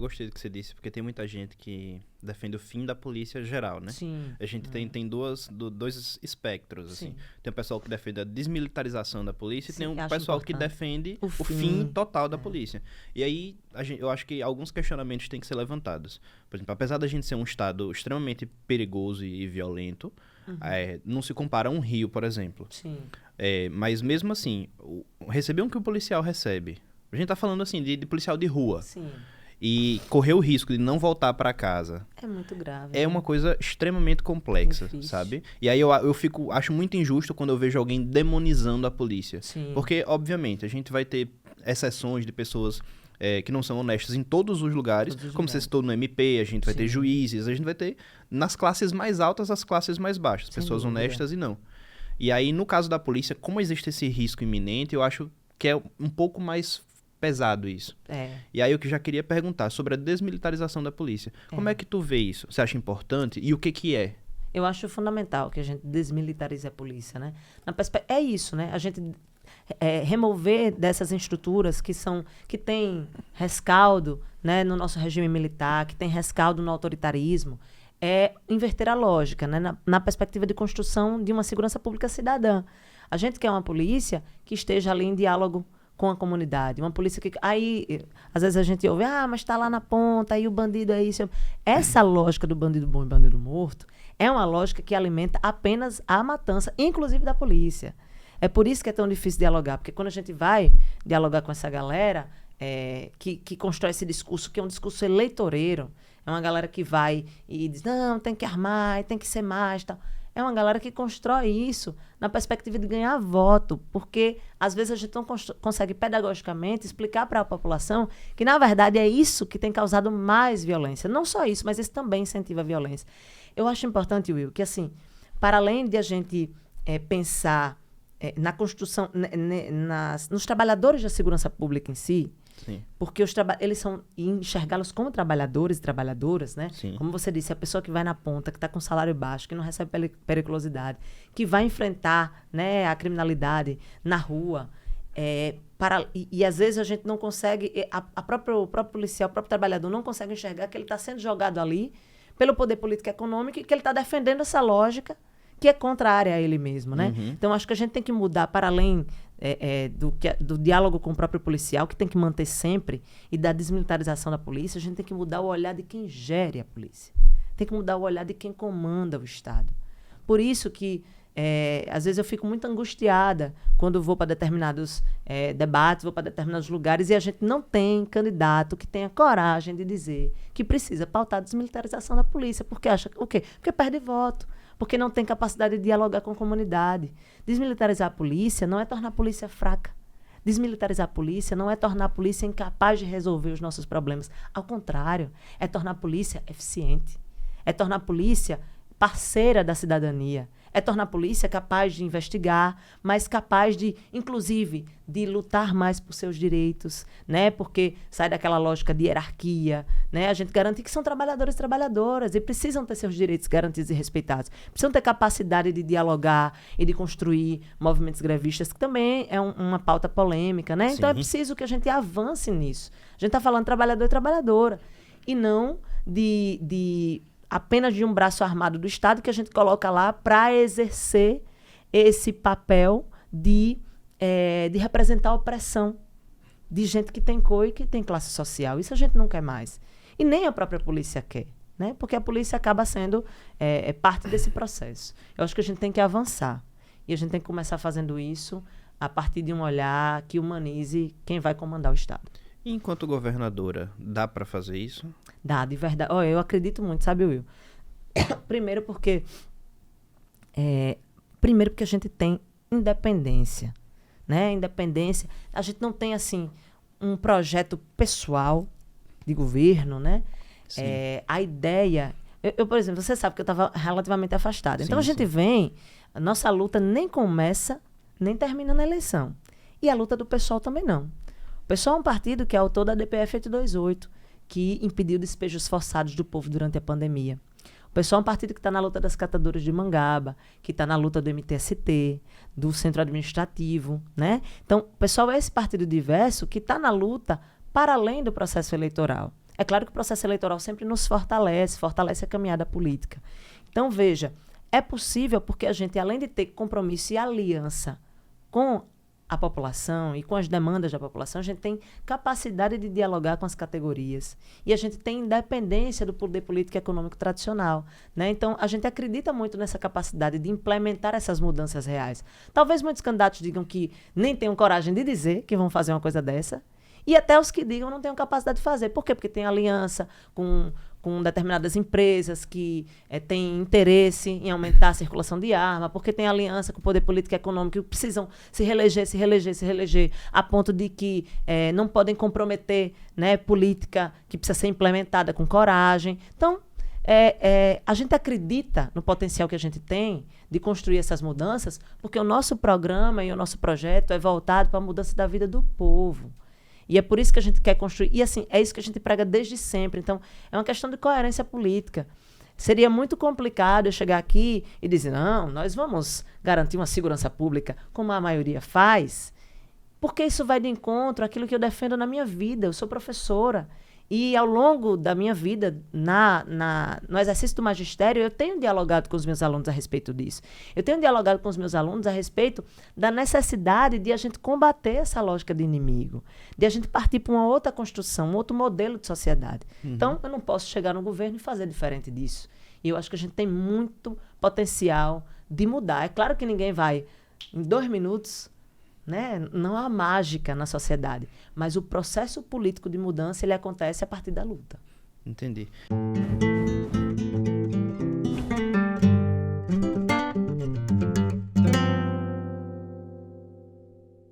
Eu gostei do que você disse, porque tem muita gente que defende o fim da polícia geral, né? Sim. A gente tem dois espectros, assim. Sim. Tem o pessoal que defende a desmilitarização da polícia Sim, e tem que um acho pessoal que importante. defende O o fim. fim total da polícia. E aí, eu acho que alguns questionamentos têm que ser levantados. Por exemplo, apesar da gente ser um estado extremamente perigoso e violento, não se compara a um Rio, por exemplo. Sim. Mas mesmo assim, receber o que o policial recebe. A gente tá falando assim de policial de rua. Sim. E correr o risco de não voltar para casa É muito grave. é uma coisa extremamente complexa, Difícil. sabe? E aí eu acho muito injusto quando eu vejo alguém demonizando a polícia. Sim. Porque, obviamente, a gente vai ter exceções de pessoas que não são honestas em todos os lugares. Todos os Como lugares. você citou no MP, a gente vai ter Sim. juízes, a gente vai ter nas classes mais altas, as classes mais baixas. Sem Pessoas dúvida. honestas e não. E aí, no caso da polícia, como existe esse risco iminente, eu acho que é um pouco mais pesado isso. E aí eu que já queria perguntar sobre a desmilitarização da polícia. Como é que tu vê isso? Você acha importante? E o que é? Eu acho fundamental que a gente desmilitarize a polícia, né? É isso, né? A gente remover dessas estruturas que têm rescaldo, né, no nosso regime militar, que tem rescaldo no autoritarismo, é inverter a lógica, né, na perspectiva de construção de uma segurança pública cidadã. A gente quer uma polícia que esteja ali em diálogo com a comunidade, uma polícia que... Aí, às vezes a gente ouve, mas está lá na ponta, aí o bandido é isso. Essa lógica do bandido bom e bandido morto é uma lógica que alimenta apenas a matança, inclusive da polícia. É por isso que é tão difícil dialogar, porque quando a gente vai dialogar com essa galera que constrói esse discurso, que é um discurso eleitoreiro, é uma galera que vai e diz, não, tem que armar, tem que ser mais, tal. É uma galera que constrói isso na perspectiva de ganhar voto, porque às vezes a gente não consegue pedagogicamente explicar para a população que, na verdade, é isso que tem causado mais violência. Não só isso, mas isso também incentiva a violência. Eu acho importante, Will, que assim, para além de a gente pensar na construção, nos trabalhadores da segurança pública em si, Sim. porque eles são enxergá-los como trabalhadores e trabalhadoras, né? Sim. Como você disse, a pessoa que vai na ponta, que está com salário baixo, que não recebe periculosidade, que vai enfrentar, né, a criminalidade na rua, e às vezes a gente não consegue, o próprio policial, o próprio trabalhador não consegue enxergar que ele está sendo jogado ali pelo poder político e econômico e que ele está defendendo essa lógica que é contrária a ele mesmo, né? Uhum. Então, acho que a gente tem que mudar para além do diálogo com o próprio policial, que tem que manter sempre, e da desmilitarização da polícia, a gente tem que mudar o olhar de quem gere a polícia. Tem que mudar o olhar de quem comanda o Estado. Por isso que, às vezes, eu fico muito angustiada quando vou para determinados debates, vou para determinados lugares, e a gente não tem candidato que tenha coragem de dizer que precisa pautar a desmilitarização da polícia. Porque acha o quê? Porque perde voto. Porque não tem capacidade de dialogar com a comunidade. Desmilitarizar a polícia não é tornar a polícia fraca. Desmilitarizar a polícia não é tornar a polícia incapaz de resolver os nossos problemas. Ao contrário, é tornar a polícia eficiente. É tornar a polícia parceira da cidadania. É tornar a polícia capaz de investigar, mas capaz de, inclusive, de lutar mais por seus direitos, né? Porque sai daquela lógica de hierarquia, né? A gente garante que são trabalhadores e trabalhadoras e precisam ter seus direitos garantidos e respeitados. Precisam ter capacidade de dialogar e de construir movimentos grevistas, que também é uma pauta polêmica, né? Sim. Então é preciso que a gente avance nisso. A gente está falando de trabalhador e trabalhadora, e não apenas de um braço armado do Estado que a gente coloca lá para exercer esse papel de representar a opressão de gente que tem cor e que tem classe social. Isso a gente não quer mais. E nem a própria polícia quer, né? Porque a polícia acaba sendo parte desse processo. Eu acho que a gente tem que avançar. E a gente tem que começar fazendo isso a partir de um olhar que humanize quem vai comandar o Estado. E enquanto governadora, dá para fazer isso? Dá, de verdade. Eu acredito muito, sabe, Will? Primeiro porque a gente tem independência, né? Independência. A gente não tem, assim, um projeto pessoal de governo, né? A ideia... Eu, por exemplo, você sabe que eu estava relativamente afastada. Então, a gente vem... A nossa luta nem começa, nem termina na eleição. E a luta do PSOL também não. O PSOL é um partido que é autor da DPF 828, que impediu despejos forçados do povo durante a pandemia. O PSOL é um partido que está na luta das catadoras de Mangaba, que está na luta do MTST, do Centro Administrativo, né? Então, o PSOL é esse partido diverso que está na luta para além do processo eleitoral. É claro que o processo eleitoral sempre nos fortalece a caminhada política. Então, veja, é possível porque a gente, além de ter compromisso e aliança com a população e com as demandas da população, a gente tem capacidade de dialogar com as categorias. E a gente tem independência do poder político e econômico tradicional, né? Então, a gente acredita muito nessa capacidade de implementar essas mudanças reais. Talvez muitos candidatos digam que nem tenham coragem de dizer que vão fazer uma coisa dessa, e até os que digam não tenham capacidade de fazer. Por quê? Porque tem aliança com determinadas empresas que têm interesse em aumentar a circulação de arma, porque tem aliança com o poder político e econômico que precisam se reeleger, a ponto de que não podem comprometer, né, política que precisa ser implementada com coragem. Então, a gente acredita no potencial que a gente tem de construir essas mudanças, porque o nosso programa e o nosso projeto é voltado para a mudança da vida do povo. E é por isso que a gente quer construir. E, assim, é isso que a gente prega desde sempre. Então, é uma questão de coerência política. Seria muito complicado eu chegar aqui e dizer, não, nós vamos garantir uma segurança pública, como a maioria faz, porque isso vai de encontro àquilo que eu defendo na minha vida. Eu sou professora. E, ao longo da minha vida, no exercício do magistério, eu tenho dialogado com os meus alunos a respeito disso. Eu tenho dialogado com os meus alunos a respeito da necessidade de a gente combater essa lógica de inimigo, de a gente partir para uma outra construção, um outro modelo de sociedade. Uhum. Então, eu não posso chegar no governo e fazer diferente disso. E eu acho que a gente tem muito potencial de mudar. É claro que ninguém vai, em 2 minutos... né? Não há mágica na sociedade, mas o processo político de mudança ele acontece a partir da luta. Entendi.